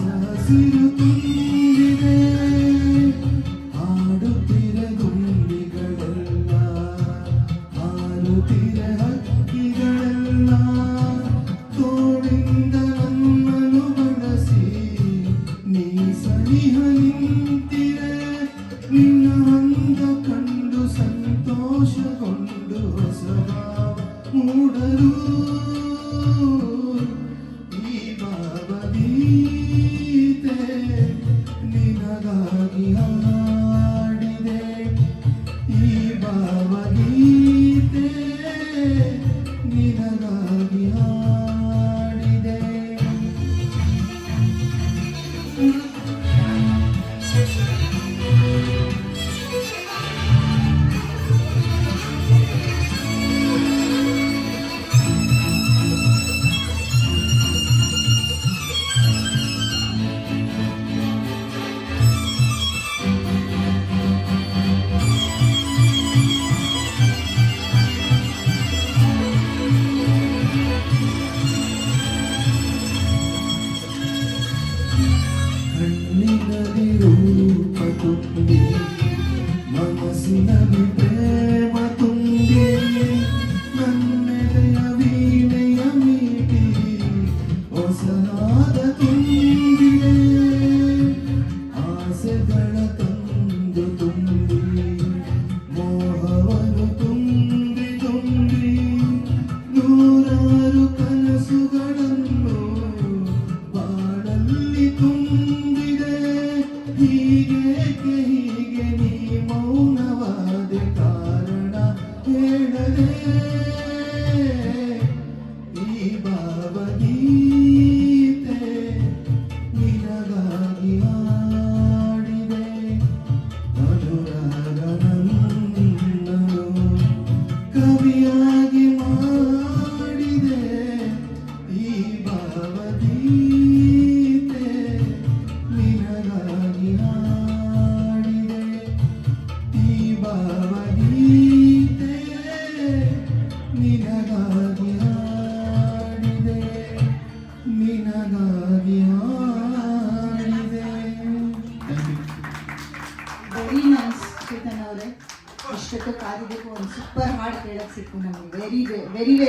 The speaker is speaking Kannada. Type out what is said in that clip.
ಹಸಿರು ತುಂಬಿದೆ ಆಡುತ್ತಿರ ಗುಂಡಿಗಳೆಲ್ಲ ಹಾರುತ್ತಿರ ಹಕ್ಕಿಗಳೆಲ್ಲ ತೋಳಿಂದ ನನ್ನನ್ನು ಬಳಸಿ ನೀ ಸನಿಹ ನಿಂತಿರೆ ನಿನ್ನ ಅಂದ ಕಂಡು ಸಂತೋಷಗೊಂಡು ಹೊಸ ಭಾವ ಮೂಡಲು ಈ ಭಾವಗೀತೆ ನಿನಗಾಗಿ ಹಾಡಿದೆ ಈ ಭಾವಗೀತೆ ನಿನಗಾಗಿ ಹಾಡಿದೆ ಕಣ್ಣಿನಲ್ಲಿ ರೂಪ ತುಂಬಿ ಮನಸ್ಸಿನಲ್ಲಿ ಪ್ರೇಮ ತುಂಬಿ ನನ್ನೆದೆಯ ವೀಣೆಯ ಮೀಟಿ ಹೊಸನಾದ ತುಂಬಿದೆ ಆಸೆಗಳ ತಂದು ತುಂಬಿ ಮೋಹವನ್ನು ತುಂಬಿ ತುಂಬಿ ನೂರಾರು ಕನಸುಗಳನ್ನು ಬಾಳಲ್ಲಿ ತುಂಬಿದೆ ಹೀಗೆ ನೀ ಮೌನವಾದ ಕಾರಣ ಹೇಳದೆ ಈ ಭಾವಗೀತೆ ನಿನಗಾಗಿ ಹಾಡಿದೆ ಮಧುರಾಗ ನನ್ನನು ಕವಿಯಾಗಿ ಮಾಡಿದೆ ಈ ಭಾವಗೀತೆ ನಿನಗಾಗಿ ಹಾಡಿದೆ ಈ ಭಾವಗೀತೆ ನಿನಗಾಗಿ ಹಾಡಿದೆ ನಿನಗಾಗಿ ಹಾಡಿದೆ. ವೆರಿ ನೈಸ್ ಚೇತನ್ ಅವರೇ. ಇಷ್ಟೊತ್ತು ಕಾದಿದ್ದಕ್ಕೂ ಒಂದು ಸೂಪರ್ ಹಾಡು ಕೇಳಕ್ಕೆ ಸಿಕ್ಕು ನಮಗೆ. Very very